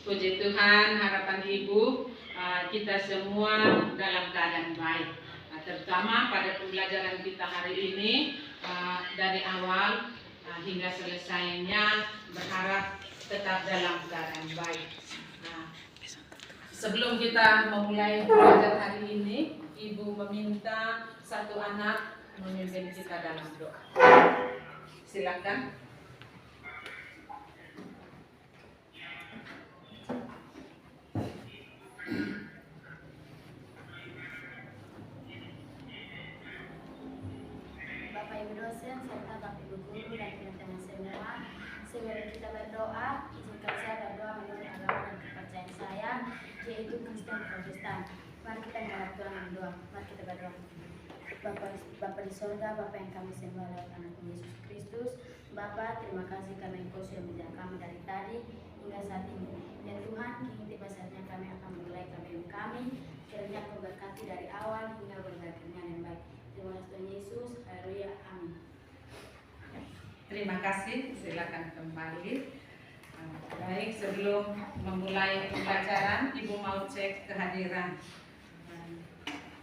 Puji Tuhan, harapan Ibu, kita semua dalam keadaan baik. Terutama pada pembelajaran kita hari ini, dari awal hingga selesainya, berharap tetap dalam keadaan baik. Sebelum kita memulai belajar hari ini, Ibu meminta satu anak memimpin kita dalam doa. Silakan. Bapak Ibu dosen serta Bapak Ibu guru dan teman-teman semua, sebelum kita berdoa, izinkan saya berdoa menurut agama dan kepercayaan saya, yaitu Kristen Protestan. Mari kita menghadap Tuhan berdoa. Mari kita berdoa. Bapa di sorga, Bapa yang kami sembah lewat anak Yesus Kristus. Bapa, terima kasih karena Engkau sudah menjaga kami dari tadi hingga saat ini. Ya Tuhan, kini tiba saatnya kami akan memulai KBM kami. Kiranya Engkau berkati dari awal hingga berakhirnya yang baik. Terima kasih Tuhan Yesus. Haleluya. Amin. Terima kasih. Silakan kembali. Baik, sebelum memulai pembelajaran, Ibu mau cek kehadiran.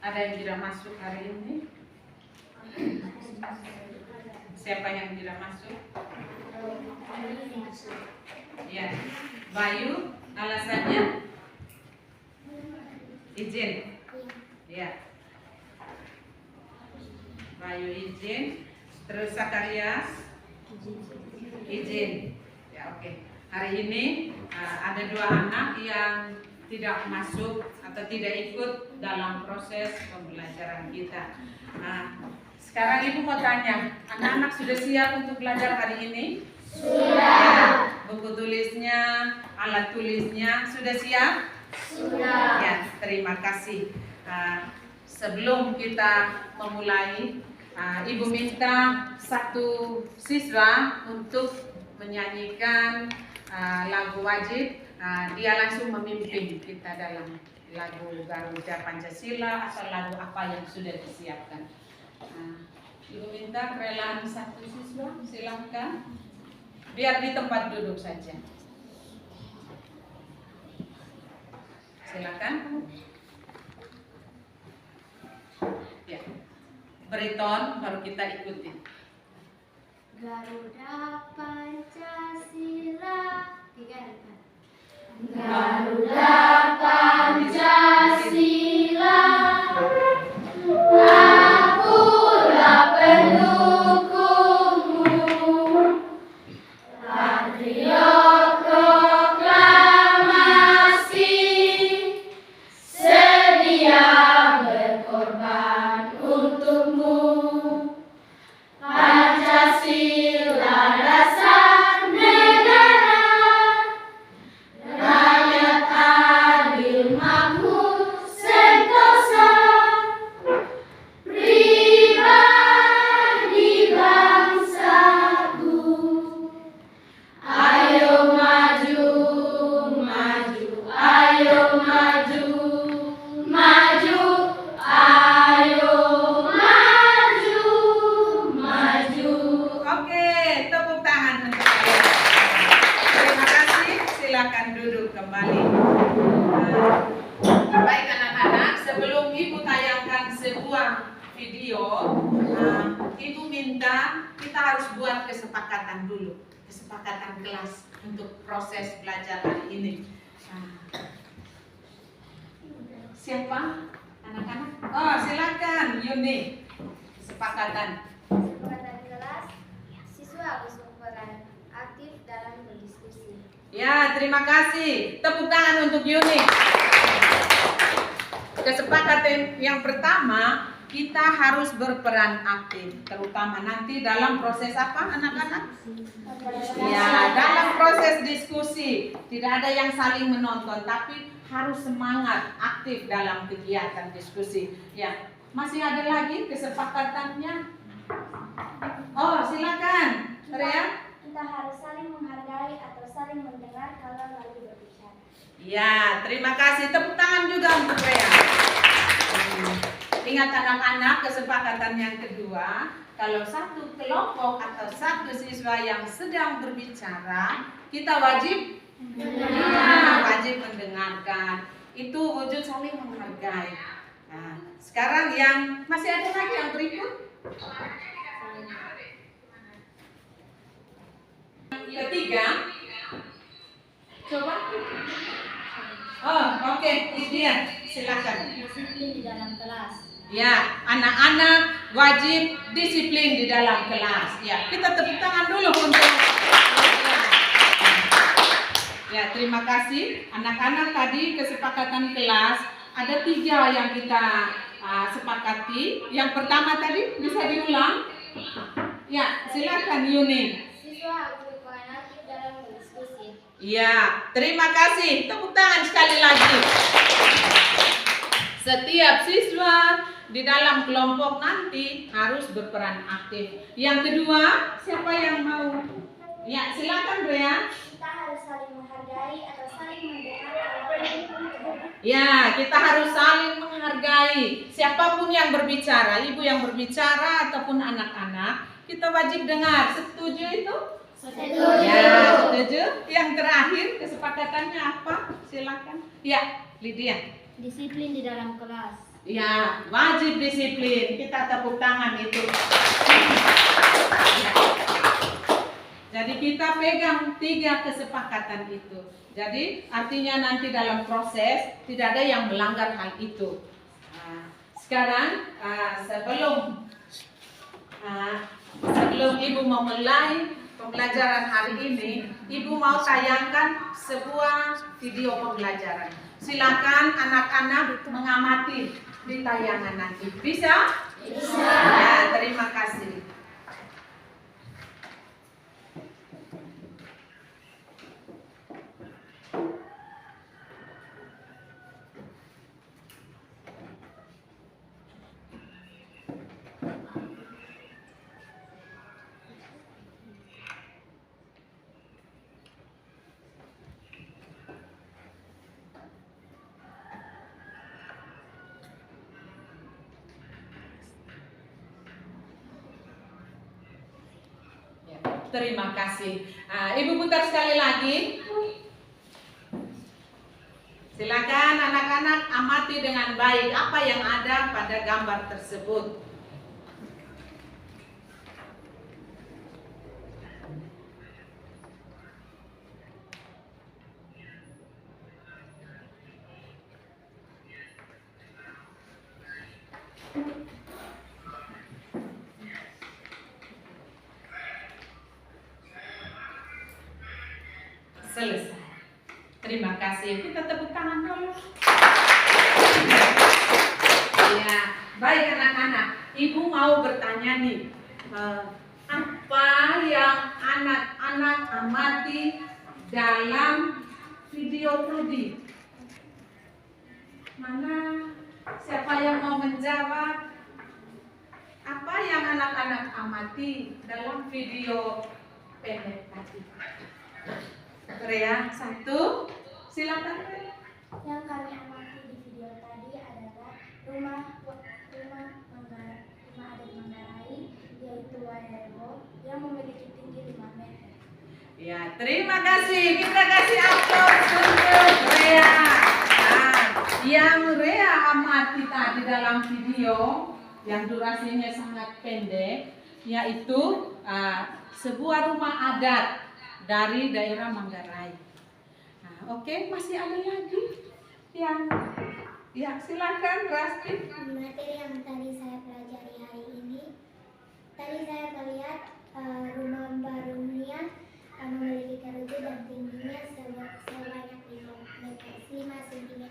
Ada yang tidak masuk hari ini? Siapa yang tidak masuk? Ya, Bayu, alasannya? Izin. Ya. Bayu izin. Terus Sakarias? Izin. Ya, oke. Hari ini ada dua anak yang tidak masuk atau tidak ikut dalam proses pembelajaran kita. Sekarang Ibu mau tanya, anak-anak sudah siap untuk belajar hari ini? Sudah. Buku tulisnya, alat tulisnya sudah siap? Sudah. Ya, terima kasih. Sebelum kita memulai, Ibu minta satu siswa untuk menyanyikan lagu wajib. Dia langsung memimpin kita dalam lagu Garuda Pancasila atau lagu apa yang sudah disiapkan. Ibu minta kerelaan satu siswa, silakan. Biar di tempat duduk saja. Silakan. Ya. Beriton baru kita ikuti. Garuda Pancasila. 3, 4. Garuda Pancasila, akulah pendukungmu, patriot proklamasi, sedia berkorban untukmu. Pancasila dasar negara, rakyat adil makmur sentosa, pribadi bangsaku. Ayo maju, maju, ayo maju, maju, ayo maju, maju. Oke, tepuk tangan untuk kalian. Terima kasih. Silakan duduk kembali. Baik anak-anak, sebelum Ibu tayangkan sebuah video, Ibu minta kita harus buat kesepakatan dulu, kesepakatan kelas untuk proses belajar hari ini. Siapa anak-anak? Oh, silakan Yuni. Kesepakatan. Kesepakatan kelas, siswa harus berperan aktif dalam berdiskusi. Ya, terima kasih. Tepuk tangan untuk Yuni. Kesepakatan yang pertama, kita harus berperan aktif, terutama nanti dalam proses apa, anak-anak? Ya, dalam proses diskusi. Tidak ada yang saling menonton, tapi harus semangat aktif dalam kegiatan diskusi. Ya, masih ada lagi kesepakatannya? Oh, silakan, Rea. Kita harus saling menghargai atau saling mendengar kalau lagi berbicara. Ya, terima kasih. Tepuk tangan juga untuk Rea. Ingat anak-anak, kesepakatan yang kedua, kalau satu kelompok atau satu siswa yang sedang berbicara, kita wajib itu wujud saling menghargai. Nah, sekarang yang masih ada lagi yang berikut. Ketiga, coba. Oh, oke, Lydia, silakan. Disiplin di dalam kelas. Ya, anak-anak wajib disiplin di dalam kelas. Ya, kita tepuk tangan dulu untuk. Ya, terima kasih. Anak-anak tadi kesepakatan kelas ada 3 yang kita sepakati. Yang pertama tadi bisa diulang? Ya, silakan Yuni. Siswa harus berperan aktif dalam berdiskusi. Ya, terima kasih. Tepuk tangan sekali lagi. Setiap siswa di dalam kelompok nanti harus berperan aktif. Yang kedua, siapa yang mau? Ya, silakan Rea. Kita harus saling menghargai atau saling mendengar. Ya, kita harus saling menghargai. Siapapun yang berbicara, ibu yang berbicara ataupun anak-anak, kita wajib dengar. Setuju itu? Setuju. Ya, setuju. Yang terakhir, kesepakatannya apa? Silakan. Ya, Lydia. Disiplin di dalam kelas. Ya, wajib disiplin. Kita tepuk tangan itu. Jadi kita pegang 3 kesepakatan itu. Jadi artinya nanti dalam proses tidak ada yang melanggar hal itu. Sekarang sebelum ibu memulai pembelajaran hari ini, ibu mau tayangkan sebuah video pembelajaran. Silakan anak-anak mengamati di tayangan nanti. Bisa? Bisa. Ya, terima kasih. Terima kasih. Ibu putar sekali lagi. Silakan anak-anak amati dengan baik apa yang ada pada gambar tersebut. Selesai. Terima kasih. Kita tepuk tangan dulu. Ya, baik anak-anak. Ibu mau bertanya nih, apa yang anak-anak amati dalam video Rudi? Mana? Siapa yang mau menjawab? Apa yang anak-anak amati dalam video pendek tadi? Rea, 1, silakan. Yang kami amati di video tadi adalah rumah adat Manggarai, yaitu Wairebo, yang memiliki tinggi 5 meter. Ya, terima kasih. Kita kasih aplaus untuk Rea. Yang Rea amati tadi dalam video yang durasinya sangat pendek, yaitu sebuah rumah adat dari daerah Manggarai. Oke, masih ada lagi yang silakan Rasti. Materi yang tadi saya pelajari hari ini, tadi saya melihat rumah Mbak Rumnia memiliki kerucut dan tingginya sebanyak 5 cm.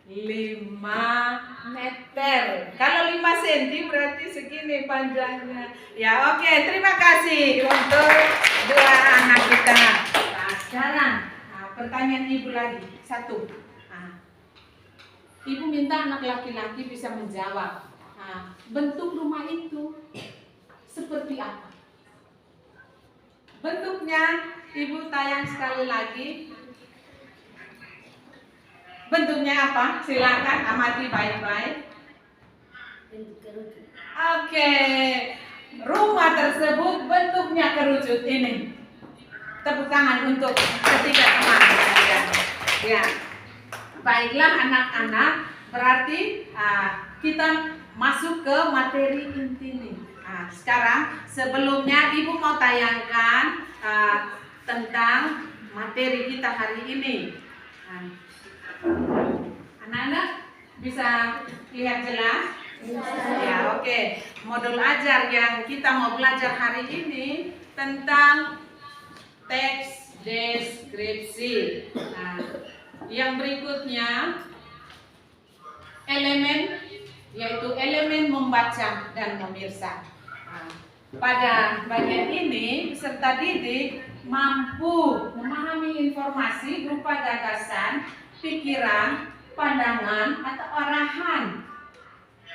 5 meter. Kalau 5 cm berarti segini panjangnya. Ya, oke, terima kasih untuk 2 anak kita. Nah, sekarang pertanyaan ibu lagi. 1. Ibu minta anak laki-laki bisa menjawab. Bentuk rumah itu seperti apa? Bentuknya ibu tayang sekali lagi. Bentuknya apa? Silakan amati baik-baik. Oke. Rumah tersebut bentuknya kerucut ini. Tepuk tangan untuk ketiga teman kalian. Ya. Baiklah anak-anak, berarti kita masuk ke materi inti nih. Sekarang sebelumnya Ibu mau tayangkan tentang materi kita hari ini. Anak-anak bisa lihat jelas? Ya, oke. Modul ajar yang kita mau belajar hari ini tentang teks deskripsi. Yang berikutnya elemen, yaitu elemen membaca dan memirsa. Pada bagian ini peserta didik mampu memahami informasi berupa gagasan, pikiran, pandangan atau arahan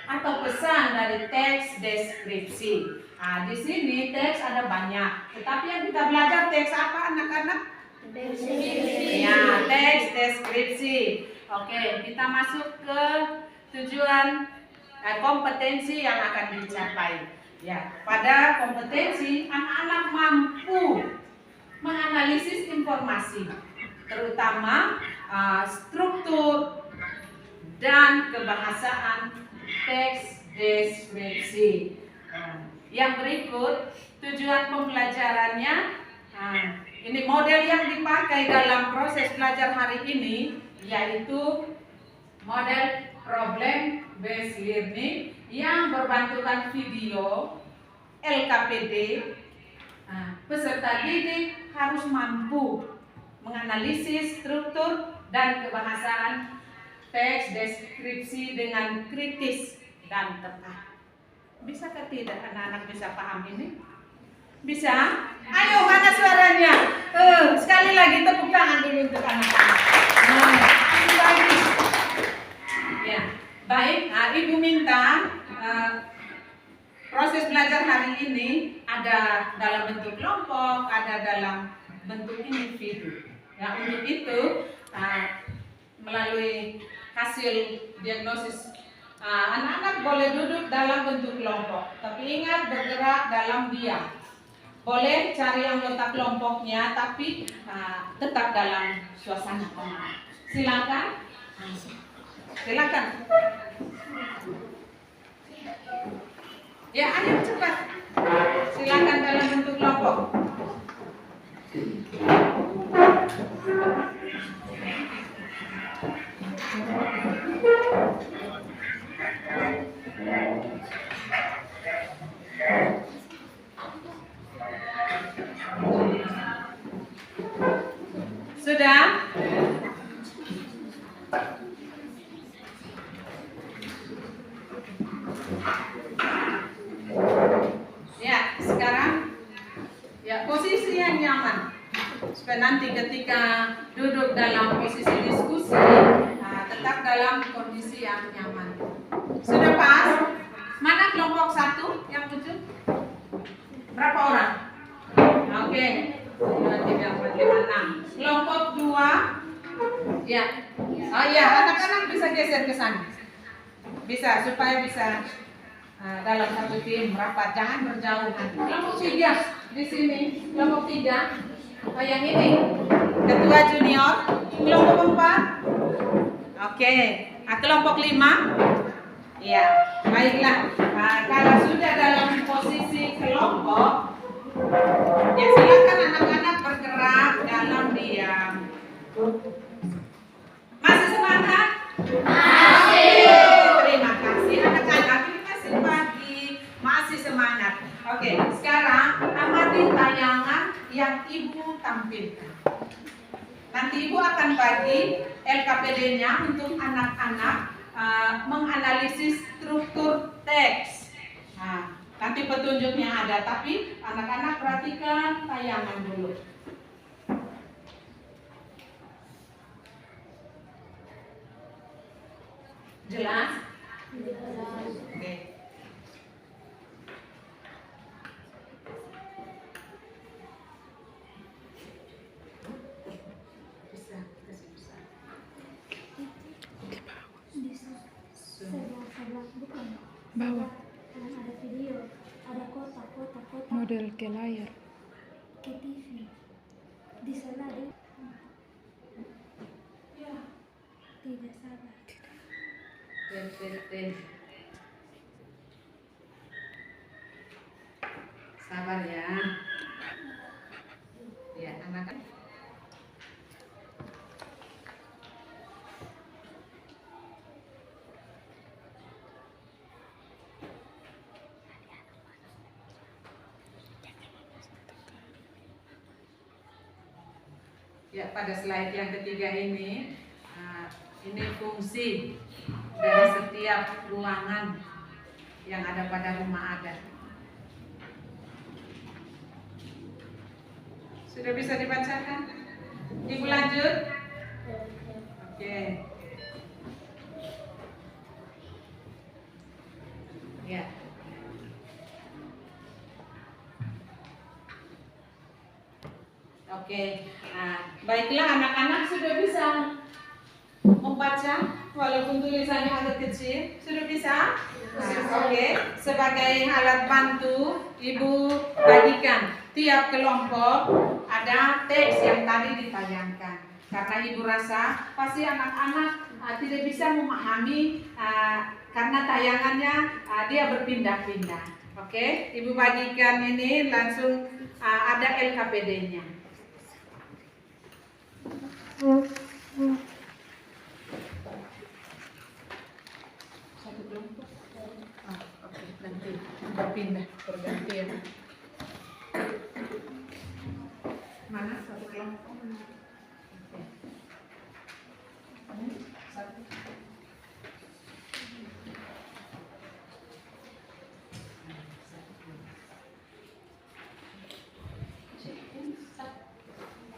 atau pesan dari teks deskripsi. Di sini teks ada banyak, tetapi yang kita belajar teks apa anak-anak? Ya, teks deskripsi. Oke, kita masuk ke tujuan kompetensi yang akan dicapai. Ya, pada kompetensi anak-anak mampu menganalisis informasi, terutama struktur dan kebahasaan teks deskripsi. Yang berikut tujuan pembelajarannya. Ini model yang dipakai dalam proses belajar hari ini, yaitu model problem based learning yang berbantukan video LKPD. Peserta didik harus mampu menganalisis struktur dan kebahasaan teks deskripsi dengan kritis dan tepat. Bisakah tidak anak-anak bisa paham ini? Bisa? Ayo, mana suaranya? Sekali lagi tepuk tangan dulu untuk anak-anak. Bagus. Ya, baik. Ibu minta proses belajar hari ini ada dalam bentuk kelompok, ada dalam bentuk individu. Ya, untuk itu melalui hasil diagnosis anak-anak boleh duduk dalam bentuk kelompok, tapi ingat bergerak dalam diam. Boleh cari anggota kelompoknya, tapi tetap dalam suasana tenang. Silakan. Silakan. Ya, ayo cepat. Silakan dalam bentuk kelompok. Sudah? Ya, sekarang ya posisi yang nyaman. Supaya nanti ketika duduk dalam posisi diskusi tetap dalam kondisi yang nyaman. Sudah pas? Mana kelompok 1 yang lucu? Berapa orang? Oke. 2, 3, 4, 5, 6. Kelompok 2. Ya. Oh iya, anak-anak bisa geser ke sana. Bisa, supaya bisa dalam satu tim rapat, jangan berjauhan. Kelompok 3 di sini. Kelompok 3. Oh yang ini. Ketua junior. Kelompok 4. Oke. Kelompok 5. Ya, baiklah. Kalau sudah dalam posisi kelompok, ya silakan anak-anak bergerak dalam diam. Masih semangat? Masih. Terima kasih anak-anak. Ini masih pagi, masih semangat. Oke, sekarang amati tayangan yang Ibu tampilkan. Nanti Ibu akan bagi LKPD-nya untuk anak-anak menganalisis struktur teks. Nanti petunjuknya ada, tapi anak-anak perhatikan tayangan dulu. Jelas? Oke. Bisa, kasih bisa. Sebelah bukan. Bawah Ada video, ada kotak. model ke layar. Ke TV. Di sana ada. Tidak sabar. Sabar ya. Ya, anak. Ya, pada slide yang ketiga ini fungsi dari setiap ruangan yang ada pada rumah adat. Sudah bisa dibacakan? Ibu lanjut? Oke. Ya. Oke. Nah, baiklah anak-anak sudah bisa membaca walaupun tulisannya agak kecil. Sudah bisa? Nah, oke. Sebagai alat bantu, Ibu bagikan tiap kelompok ada teks yang tadi ditayangkan. Karena Ibu rasa pasti anak-anak tidak bisa memahami karena tayangannya dia berpindah-pindah. Oke, Ibu bagikan ini langsung ada LKPD-nya. Satu kelompok. Oke, nanti berpindah pergantian. Mana satu kelompok? Oke. Satu.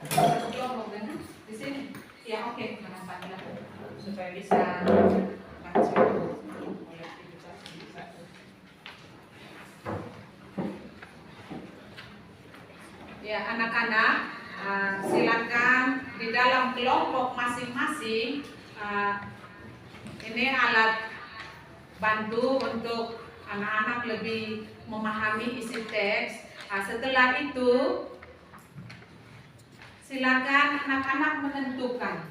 Satu kelompok kan? Di sini. Ya oke, manfaatkan supaya bisa baca. Ya anak-anak, silakan di dalam kelompok masing-masing. Ini alat bantu untuk anak-anak lebih memahami isi teks. Setelah itu, silakan anak-anak menentukan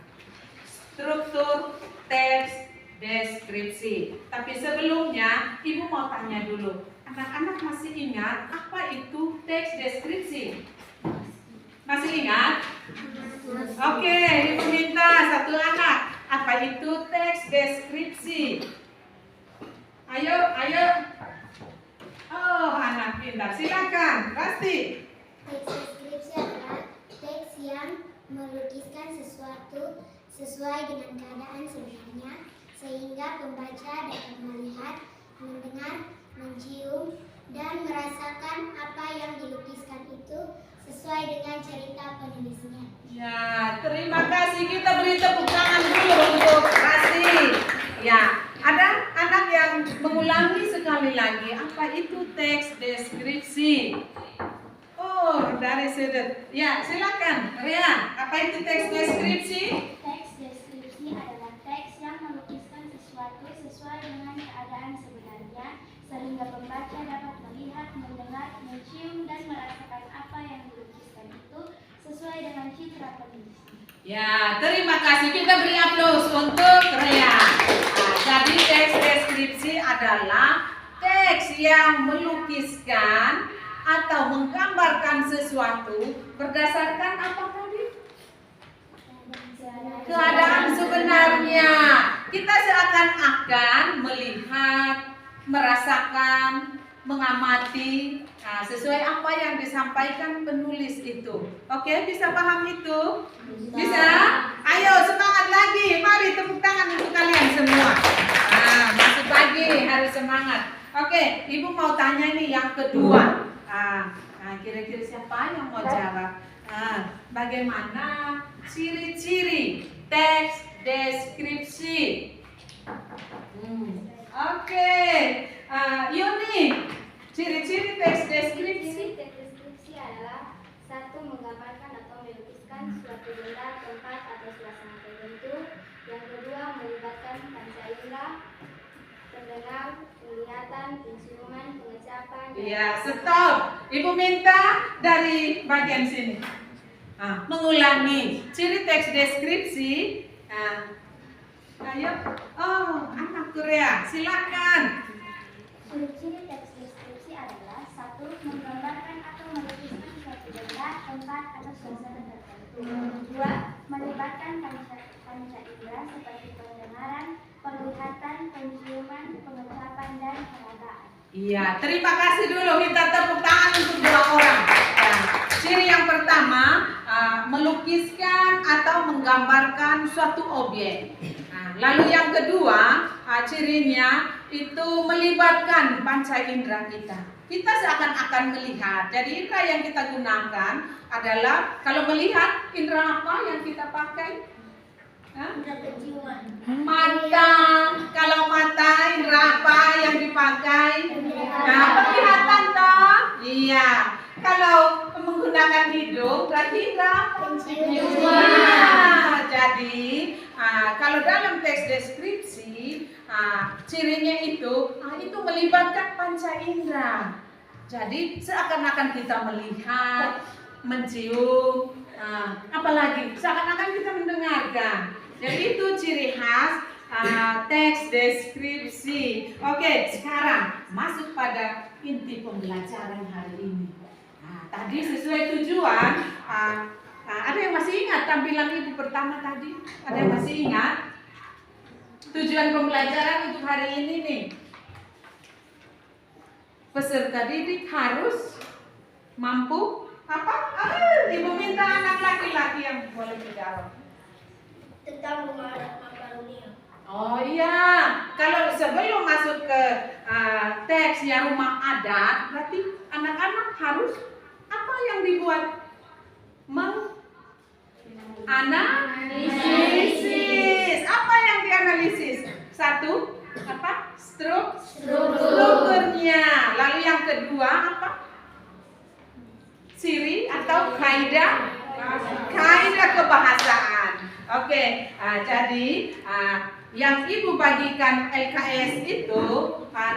struktur teks deskripsi. Tapi sebelumnya, Ibu mau tanya dulu. Anak-anak masih ingat apa itu teks deskripsi? Masih ingat? Oke, Ibu minta satu anak. Apa itu teks deskripsi? Ayo. Oh, anak pintar. Silakan, pasti. Teks deskripsi adalah teks yang melukiskan sesuatu sesuai dengan keadaan sebenarnya, sehingga pembaca dapat melihat, mendengar, mencium, dan merasakan apa yang dilukiskan itu sesuai dengan cerita penulisnya. Ya, terima kasih. Kita beri tepuk tangan dulu untuk Rasi. Ya, ada anak yang mengulangi sekali lagi. Apa itu teks deskripsi? Oh, dari sudut. Ya, silakan. Rian, apa itu teks deskripsi? Teks deskripsi adalah teks yang melukiskan sesuatu sesuai dengan keadaan sebenarnya, sehingga pembaca dapat melihat, mendengar, mencium, dan merasakan apa yang dilukiskan itu sesuai dengan citra penulisnya. Ya, terima kasih. Kita beri aplaus untuk Rian. Nah, jadi teks deskripsi adalah teks yang melukiskan atau menggambarkan sesuatu berdasarkan apa tadi? Keadaan sebenarnya. Kita seakan-akan melihat, merasakan, mengamati sesuai apa yang disampaikan penulis itu. Oke, bisa paham itu? Bisa? Ayo semangat lagi. Mari tepuk tangan untuk kalian semua. Masih pagi, harus semangat. Oke, Ibu mau tanya nih yang kedua. Kira-kira siapa yang mau jawab? Bagaimana ciri-ciri teks deskripsi? Oke, Yuni, ciri-ciri teks deskripsi. Teks deskripsi adalah satu, menggambarkan atau melukiskan suatu benda, tempat, atau suasana tertentu. Yang kedua, melibatkan panca indera, pendengar, penglihatan, penciuman, pengecapan. Iya, stop. Ibu minta dari bagian sini. Mengulangi ciri teks deskripsi. Ayo. Oh, anak Korea, silakan. Ciri-ciri teks deskripsi adalah 1. Menggambarkan atau melukiskan suatu benda, tempat, atau suasana tertentu. 2. Melibatkan panca indera seperti pendengaran, penglihatan, penciuman, pengecapan, dan peragaan. Iya, terima kasih dulu. Minta tepuk tangan untuk 2 orang. Nah, ciri yang pertama, melukiskan atau menggambarkan suatu objek. Nah, lalu yang kedua, cirinya itu melibatkan panca indera kita. Kita seakan-akan melihat. Jadi indera yang kita gunakan adalah, kalau melihat, indera apa yang kita pakai? Indera penciuman. Mata. Kalau mata, indera apa yang dipakai? Nah, penglihatan toh? Iya. Kalau menggunakan hidung, berarti indera Penciuman. Nah, jadi kalau dalam teks deskripsi, cirinya itu melibatkan panca indera. Jadi seakan-akan kita melihat, mencium, apalagi seakan-akan kita mendengarkan. Jadi itu ciri khas teks deskripsi. Oke, sekarang masuk pada inti pembelajaran hari ini. Tadi sesuai tujuan, ada yang masih ingat tampilan ibu pertama tadi? Ada yang masih ingat? Tujuan pembelajaran untuk hari ini nih. Peserta didik harus mampu apa? Ibu minta anak laki-laki yang boleh menjawab. Tentang rumah adat Makarunia. Oh iya, kalau sebelum masuk ke teksnya rumah adat, berarti anak-anak harus apa yang dibuat? Analisis. Apa yang dianalisis? 1, apa? Strukturnya. Lalu yang kedua apa? Ciri atau kaidah kebahasaan. Oke, jadi yang ibu bagikan LKS itu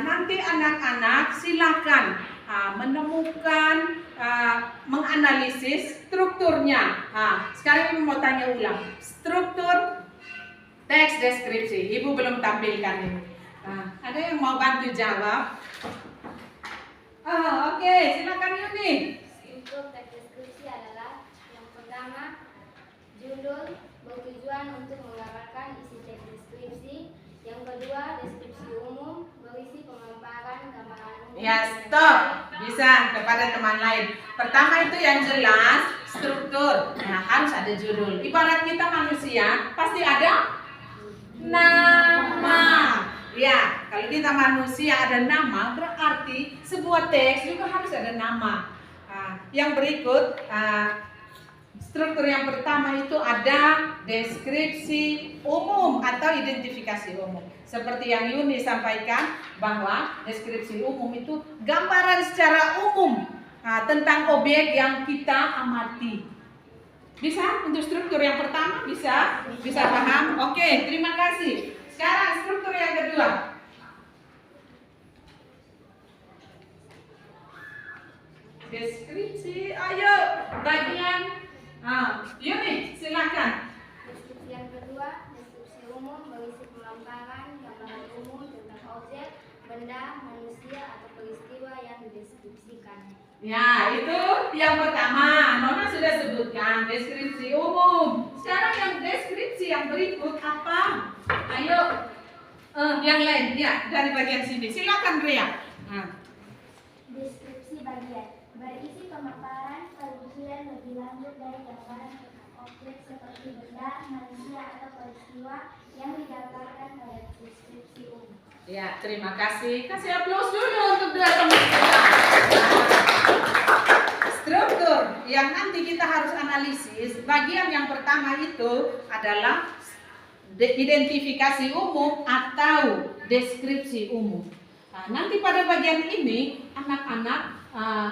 nanti anak-anak silakan menemukan, menganalisis strukturnya. Sekarang ibu mau tanya ulang, struktur teks deskripsi. Ibu belum tampilkan ini. Ada yang mau bantu jawab? Oke, silakan Yuni. Struktur teks deskripsi adalah yang pertama, judul bertujuan untuk menggambarkan isi teks deskripsi. Yang kedua, deskripsi umum berisi pemaparan gambaran umum. Ya, stop. Bisa kepada teman lain. Pertama itu yang jelas, struktur. Nah, harus ada judul. Ibarat kita manusia, pasti ada nama. Ya, kalau kita manusia ada nama, berarti sebuah teks juga harus ada nama. Yang berikut, struktur yang pertama itu ada deskripsi umum atau identifikasi umum. Seperti yang Yuni sampaikan, bahwa deskripsi umum itu gambaran secara umum tentang objek yang kita amati. Bisa untuk struktur yang pertama? Bisa paham? Oke, terima kasih. Sekarang struktur yang kedua. Deskripsi, ayo bagian Yuni, silakan. Deskripsi yang kedua, deskripsi umum berisi pemaparan gambaran umum tentang objek, benda, manusia, atau peristiwa yang dideskripsikan. Ya, itu yang pertama. Nona sudah sebutkan deskripsi umum. Sekarang yang deskripsi yang berikut apa? Ayo, yang lain. Ya, dari bagian sini. Silakan Ria. Deskripsi bagian berisi pemaparan perincian lebih lanjut dari gambaran tentang objek seperti benda, manusia, atau peristiwa yang digambarkan pada deskripsi umum. Ya, terima kasih. Kasih aplaus dulu untuk dua teman kita. Struktur yang nanti kita harus analisis, bagian yang pertama itu adalah identifikasi umum atau deskripsi umum. Nanti pada bagian ini anak-anak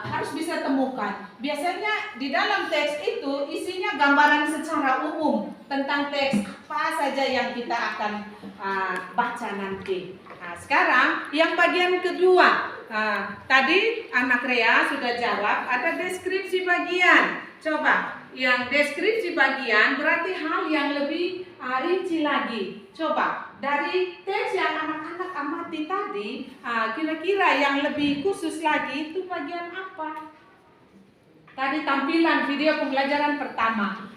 harus bisa temukan. Biasanya di dalam teks itu isinya gambaran secara umum tentang teks apa saja yang kita akan baca nanti. Sekarang yang bagian kedua, tadi anak Rea sudah jawab, ada deskripsi bagian. Coba, yang deskripsi bagian berarti hal yang lebih rinci lagi. Coba dari teks yang anak-anak amati tadi, kira-kira yang lebih khusus lagi itu bagian apa? Tadi tampilan video pembelajaran pertama.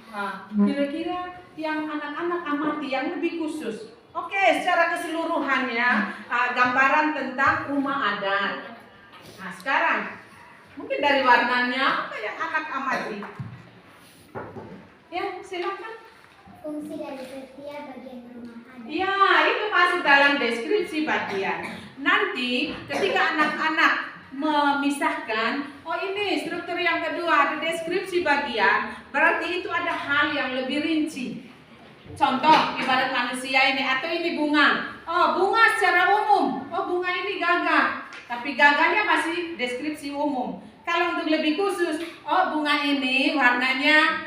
Kira-kira yang anak-anak amati yang lebih khusus. Oke, secara keseluruhannya gambaran tentang rumah adat. Nah, sekarang mungkin dari warnanya apa yang anak amati? Ya, silakan. Fungsi dari setiap bagian rumah adat. Ya, itu masuk dalam deskripsi bagian. Nanti ketika anak-anak memisahkan, oh ini struktur yang kedua, ada deskripsi bagian, berarti itu ada hal yang lebih rinci. Contoh, ibarat manusia ini, atau ini bunga. Oh, bunga secara umum. Oh, bunga ini gagah. Tapi gagahnya masih deskripsi umum. Kalau untuk lebih khusus, oh bunga ini warnanya,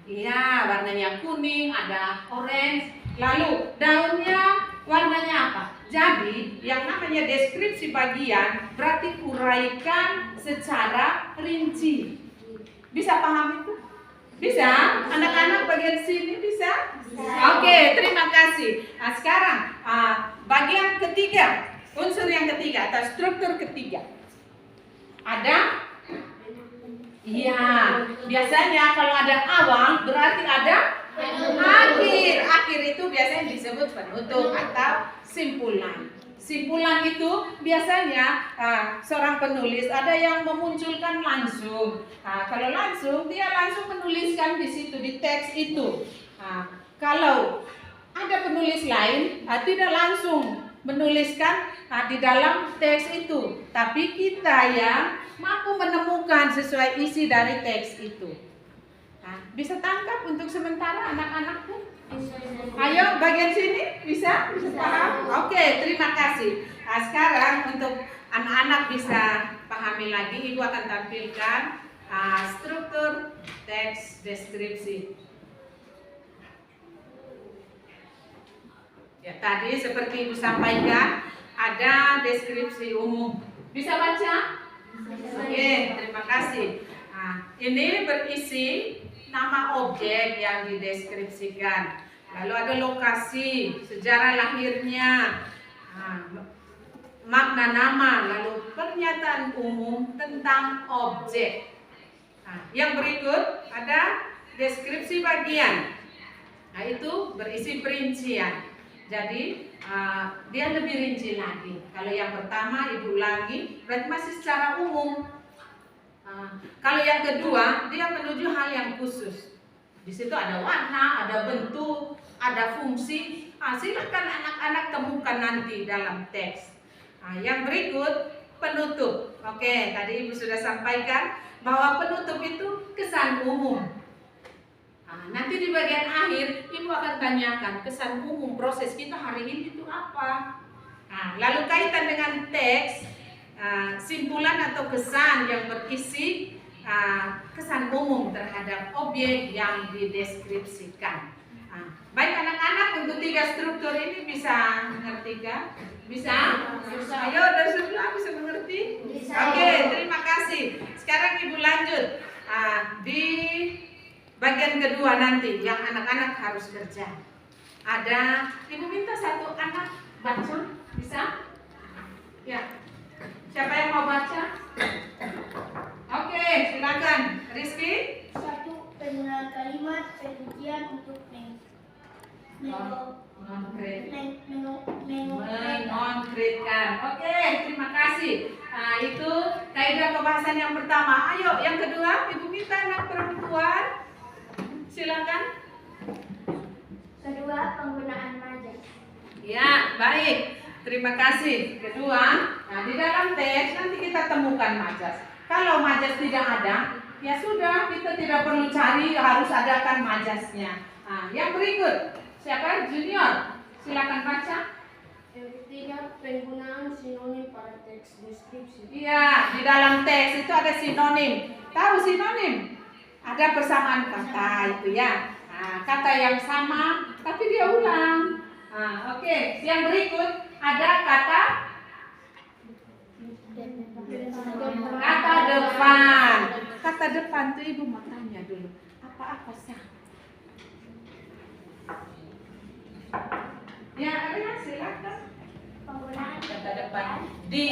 iya warnanya kuning, ada orange. Lalu daunnya warnanya apa? Jadi yang namanya deskripsi bagian berarti uraikan secara rinci. Bisa paham itu? Bisa? Anak-anak bagian sini bisa? Oke, terima kasih. Nah, sekarang bagian ketiga, unsur yang ketiga atau struktur ketiga. Ada? Iya, biasanya kalau ada awal berarti ada akhir. Akhir itu biasanya disebut penutup atau simpulan. Simpulan itu biasanya seorang penulis ada yang memunculkan langsung. Kalau langsung dia langsung menuliskan di situ di teks itu. Kalau ada penulis lain tidak langsung menuliskan di dalam teks itu, tapi kita yang mampu menemukan sesuai isi dari teks itu. Bisa tangkap untuk sementara anak-anakku? Ayo bagian sini bisa paham? Oke, terima kasih. Sekarang untuk anak-anak bisa pahami lagi, Ibu akan tampilkan struktur teks deskripsi. Ya, tadi seperti Ibu sampaikan ada deskripsi umum. Bisa baca? Oke, terima kasih. Ini berisi nama objek yang dideskripsikan. Lalu ada lokasi, sejarah lahirnya, makna nama, lalu pernyataan umum tentang objek. Yang berikut ada deskripsi bagian. Itu berisi perincian. Jadi dia lebih rinci lagi. Kalau yang pertama Ibu ulangi, berarti masih secara umum. Kalau yang kedua dia menuju hal yang khusus. Di situ ada warna, ada bentuk, ada fungsi. Silakan anak-anak temukan nanti dalam teks. Yang berikut penutup. Oke, tadi Ibu sudah sampaikan bahwa penutup itu kesan umum. Nanti di bagian akhir Ibu akan tanyakan kesan umum proses kita hari ini itu apa. Lalu kaitan dengan teks, simpulan atau kesan yang berisi kesan umum terhadap objek yang dideskripsikan. Baik anak-anak, untuk 3 struktur ini bisa mengerti kan? Bisa? Ayo dari sebelah bisa mengerti? Bisa. Oke, terima kasih. Sekarang Ibu lanjut di bagian kedua nanti yang anak-anak harus kerja. Ada, Ibu minta satu anak baca, bisa? Ya. Siapa yang mau baca? Oke, silakan. Rizky? 1. Penggunaan kalimat perincian untuk mengonkretkan. Oke, terima kasih. Itu kaidah pembahasan yang pertama. Ayo, yang kedua, Ibu minta anak perempuan. Silakan. Kedua, penggunaan majas. Ya, baik. Terima kasih. Kedua, di dalam teks nanti kita temukan majas. Kalau majas tidak ada, ya sudah, kita tidak perlu cari, harus adakan majasnya. Yang berikut, siapa? Junior. Silakan baca. Yang ketiga, penggunaan sinonim pada teks deskripsi. Iya, di dalam teks itu ada sinonim. Tahu sinonim? Ada persamaan kata itu ya. Kata yang sama, tapi dia ulang. Oke. Yang berikut ada kata depan. Kata depan tuh Ibu mau tanya dulu. Apa sah? Ya, Ria, silakan. Penggunaan Kata depan di.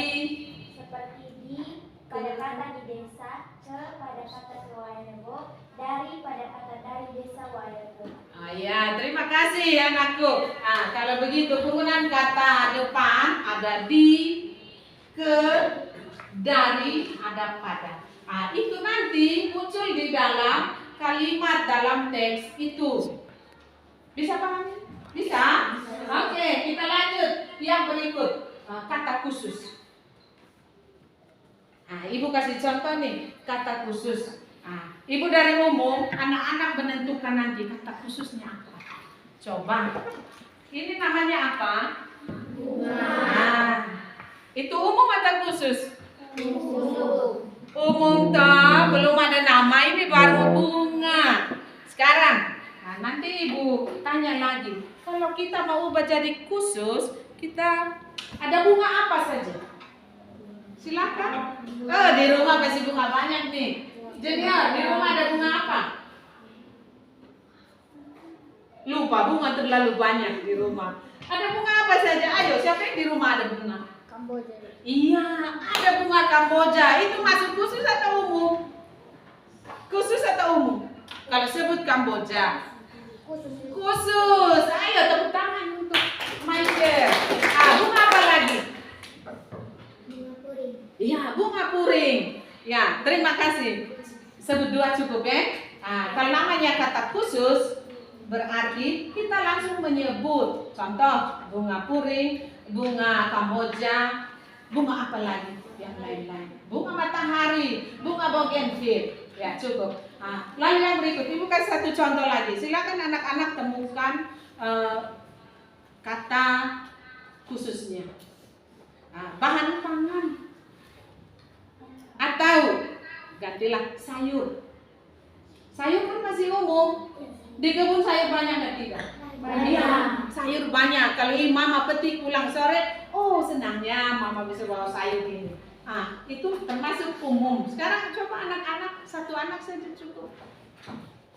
seperti di pada kata di desa, ke pada kata ke Wayarebo, dari pada kata dari desa Wayarebo. Ya, terima kasih anakku. Kalau begitu penggunaan kata depan ada di, ke, dari, ada pada. Itu nanti muncul di dalam kalimat dalam teks itu. Bisa pahami? Bisa? Oke, kita lanjut yang berikut. Kata khusus. Ibu kasih contoh nih, kata khusus. Ibu dari umum, anak-anak menentukan nanti kata khususnya apa. Coba, ini namanya apa? Bunga. Itu umum atau khusus? Umum toh, belum ada nama, ini baru bunga. Sekarang, nanti ibu tanya lagi. Kalau kita mau ubah jadi khusus, kita ada bunga apa saja? Silakan. Di rumah pasti bunga banyak nih. Junior, di rumah ada bunga apa? Lupa, bunga terlalu banyak di rumah. Ada bunga apa saja? Ayo, siapa yang di rumah ada bunga? Kamboja. Iya, ada bunga Kamboja. Itu masuk khusus atau umum? Khusus atau umum? Kalau sebut Kamboja. Khusus. Ayo tepuk tangan untuk Michael. Bunga apa lagi? Bunga puring. Iya, bunga puring. Ya, terima kasih. Sebut 2 cukup ya. Kalau namanya kata khusus, berarti kita langsung menyebut. Contoh, bunga puring, bunga Kamboja, bunga apa lagi? Yang lain-lain. Bunga matahari, bunga bougainville. Ya, cukup. Lalu yang berikut, ibu kasih 1 contoh lagi. Silakan anak-anak temukan kata khususnya. Bahan pangan. Atau gantilah sayur. Sayur kan masih umum. Di kebun sayur banyak nggak tidak? Banyak. Sayur banyak. Kalau mama petik pulang sore, senangnya mama bisa bawa sayur ini. Itu termasuk umum. Sekarang coba anak-anak, 1 anak saja cukup.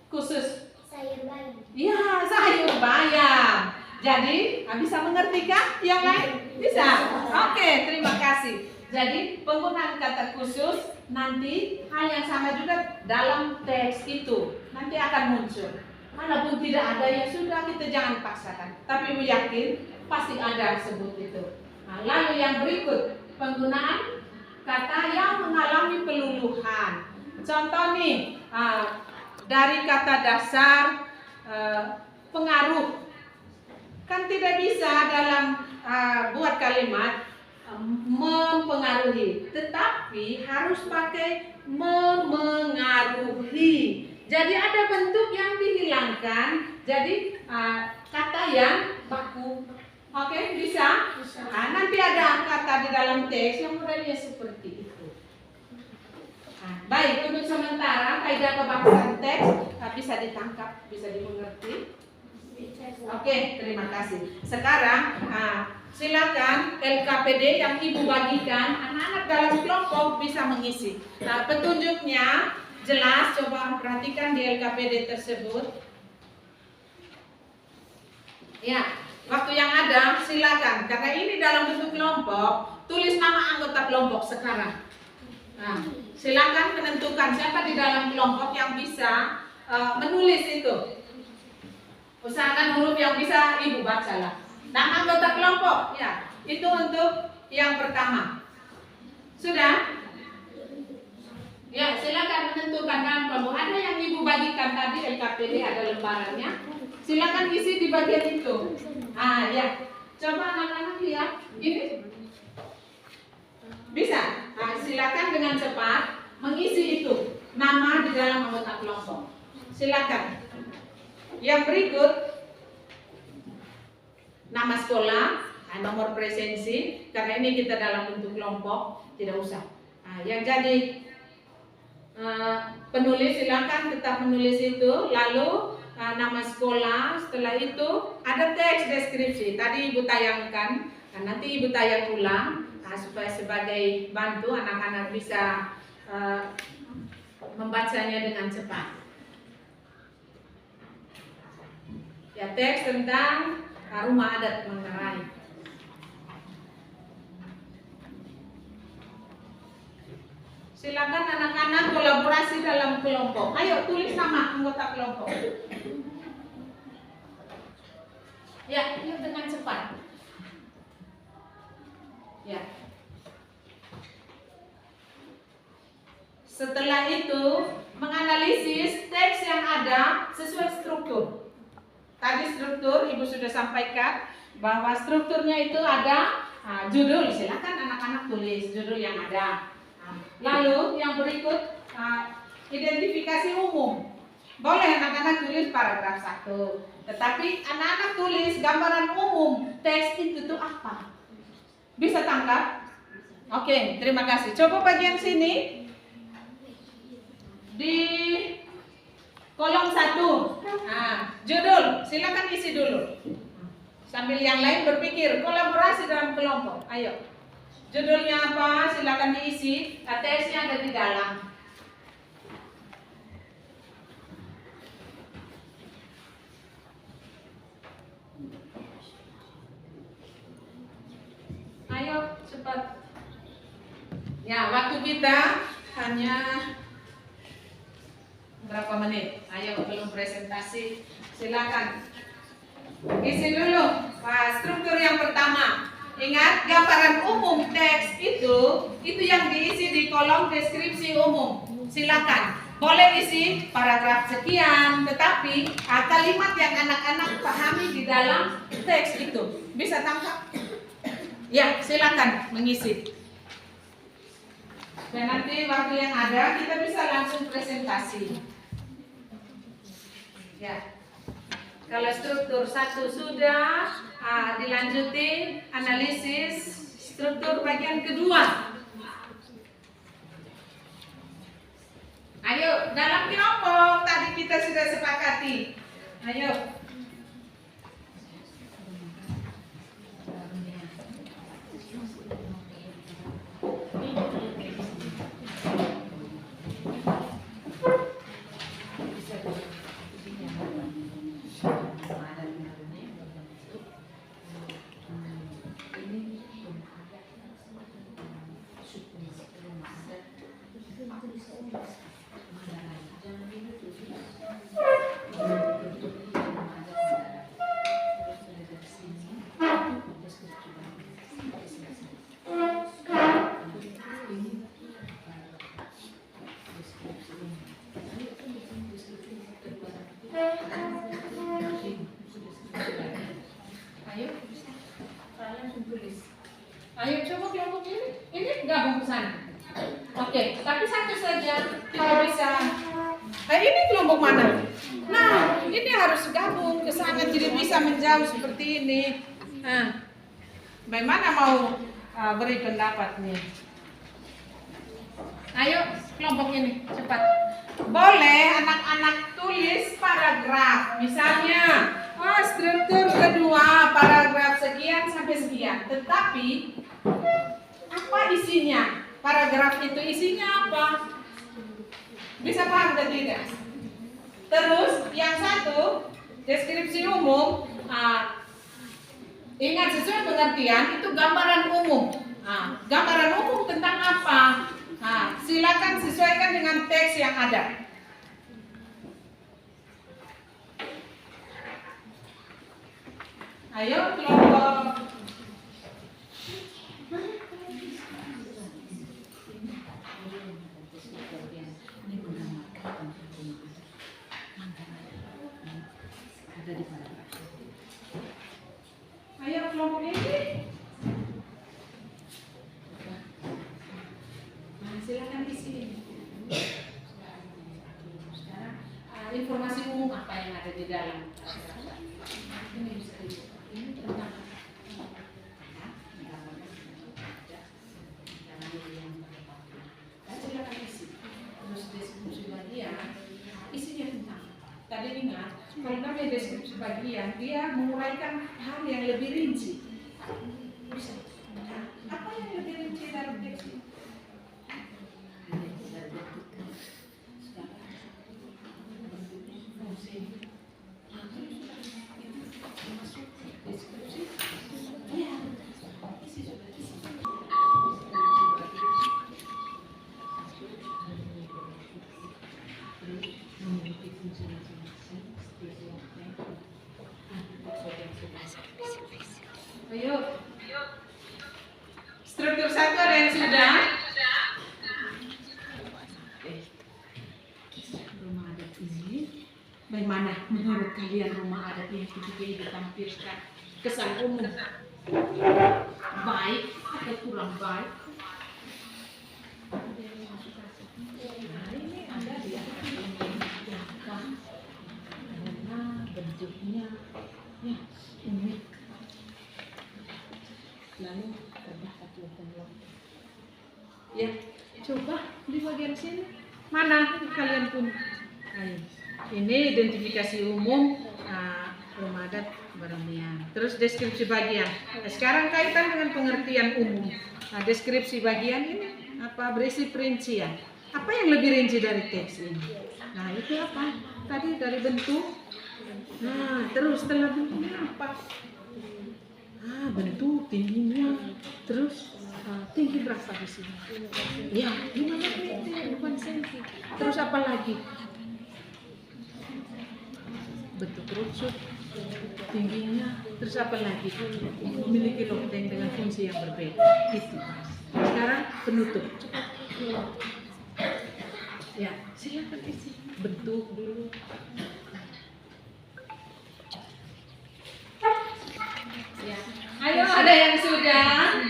Khusus. Sayur bayam. Iya, sayur bayam. Jadi, bisa mengerti kan? Yang lain? Bisa? Oke, terima kasih. Jadi, penggunaan kata khusus nanti hal yang sama juga dalam teks itu. Nanti akan muncul. Walaupun tidak ada ya sudah, kita jangan paksakan. Tapi Ibu yakin pasti ada sebut itu. Lalu yang berikut, penggunaan kata yang mengalami peluluhan. Contoh nih, dari kata dasar pengaruh. Kan tidak bisa dalam buat kalimat mempengaruhi, tetapi harus pakai memengaruhi. Jadi ada bentuk yang dihilangkan, jadi kata yang baku. Oke, bisa? Nanti ada kata di dalam teks yang modelnya seperti itu. Baik, untuk sementara kaidah kebangsaan teks bisa ditangkap, bisa dimengerti. Oke, terima kasih. Sekarang silakan LKPD yang ibu bagikan, anak-anak dalam kelompok bisa mengisi. Petunjuknya jelas, coba perhatikan di LKPD tersebut. Ya, waktu yang ada silakan, karena ini dalam bentuk kelompok, tulis nama anggota kelompok sekarang. Silakan menentukan siapa di dalam kelompok yang bisa menulis itu. Usahakan huruf yang bisa ibu bacalah. Nama anggota kelompok, ya, itu untuk yang pertama. Sudah? Ya, silakan menentukan dalam kelompok. Ada yang ibu bagikan tadi LKPD, ada lembarannya. Silakan isi di bagian itu. Ya, coba anak-anak lihat. Ini bisa. Silakan dengan cepat mengisi itu nama di dalam anggota kelompok. Silakan. Yang berikut, nama sekolah, nomor presensi, karena ini kita dalam bentuk kelompok, tidak usah. Yang jadi penulis silakan tetap menulis itu, lalu nama sekolah, setelah itu ada teks deskripsi. Tadi ibu tayangkan, nanti ibu tayang ulang supaya sebagai bantu anak-anak bisa membacanya dengan cepat. Ya, teks tentang rumah adat Manggarai. Silakan anak-anak kolaborasi dalam kelompok. Ayo tulis nama anggota kelompok. Ya, yuk dengan cepat. Ya. Setelah itu, menganalisis teks yang ada sesuai struktur. Tadi struktur Ibu sudah sampaikan bahwa strukturnya itu ada judul. Silakan anak-anak tulis judul yang ada. Lalu yang berikut identifikasi umum. Boleh anak-anak tulis paragraf 1. Tetapi anak-anak tulis gambaran umum teks itu tuh apa? Bisa tangkap? Oke, terima kasih. Coba bagian sini. Di kolom 1. Judul, silakan isi dulu. Sambil yang lain berpikir, kolaborasi dalam kelompok. Ayo. Judulnya apa? Silakan diisi. Teksnya ada di dalam. Ayo, cepat. Ya, waktu kita hanya berapa menit? Ayo, belum presentasi. Silakan. Isi dulu. Struktur yang pertama. Ingat, gambaran umum teks itu yang diisi di kolom deskripsi umum. Silakan. Boleh isi paragraf sekian, tetapi kalimat yang anak-anak pahami di dalam teks itu. Bisa tangkap? Ya, silakan mengisi. Dan nanti waktu yang ada kita bisa langsung presentasi. Ya. Kalau struktur 1 sudah, dilanjutin analisis struktur bagian kedua. Ayo, dalam kelompok tadi kita sudah sepakati. Ayo. Ayo coba kelompok ini gabung ke sana. Oke, tapi satu saja kalau bisa. Ini kelompok mana? Nah, ini harus gabung ke sana, tidak bisa menjauh seperti ini. Bagaimana mau beri pendapatnya? Ayo kelompok ini cepat. Boleh anak-anak tulis paragraf, misalnya struktur kedua paragraf sekian sampai sekian. Tetapi apa isinya? Paragraf itu isinya apa? Bisa paham atau tidak? Terus yang satu deskripsi umum. Ingat sesuai pengertian itu gambaran umum. Gambaran umum tentang apa? Silakan sesuaikan dengan teks yang ada. Ayo kelompok. Ayo kelompok ini. Silakan isi. Sekarang informasi umum apa yang ada di dalam? Ini bisa ini tentang silakan isi. Terus deskripsi bagian isinya tentang. Tadi ingat kalau namanya deskripsi bagian dia menguraikan hal yang lebih rinci. Bisa. Apa yang lebih rinci dalam teks ini? Ayo. Struktur 1 ada yang sudah? Rumah adat ini bagaimana menurut kalian rumah adat yang ketiga ini ditampilkan? Kesan umum baik atau kurang baik? Nah, ini ada di karena bentuknya ya unik, lalu terdapat lubang-lubang. Ya, coba di bagian sini mana kalian pun. Ayo. Ini identifikasi umum rumah adat Baramian. Terus deskripsi bagian. Nah, sekarang kaitan dengan pengertian umum. Nah, deskripsi bagian ini apa berisi perincian. Apa yang lebih rinci dari teks ini? Nah, itu apa? Tadi dari bentuk. Nah, terus setelah bentuknya apa? Bentuk tingginya. Terus tinggi berapa di sini? Ya, 5 meter, bukan senti. Terus apa lagi? Bentuk kerucut, tingginya, terus apa lagi? Memiliki loteng dengan fungsi yang berbeda. Itu. Sekarang penutup. Ya, silakan isi bentuk dulu. Ya. Ayo, ada yang sudah?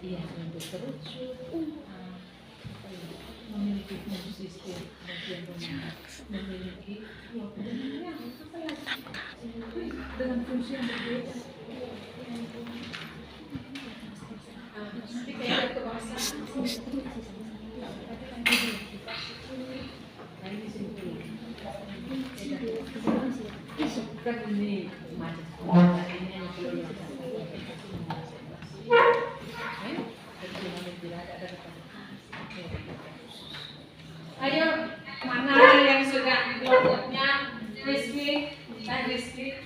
Iya, bentuk kerucut. Memiliki fungsi bagian rumah, memiliki dengan fungsi yang berbeda. Nanti kayak ke bawah. Kan ini macam ini ayo, mana yang sudah kelompoknya? Rizky dan Rizky.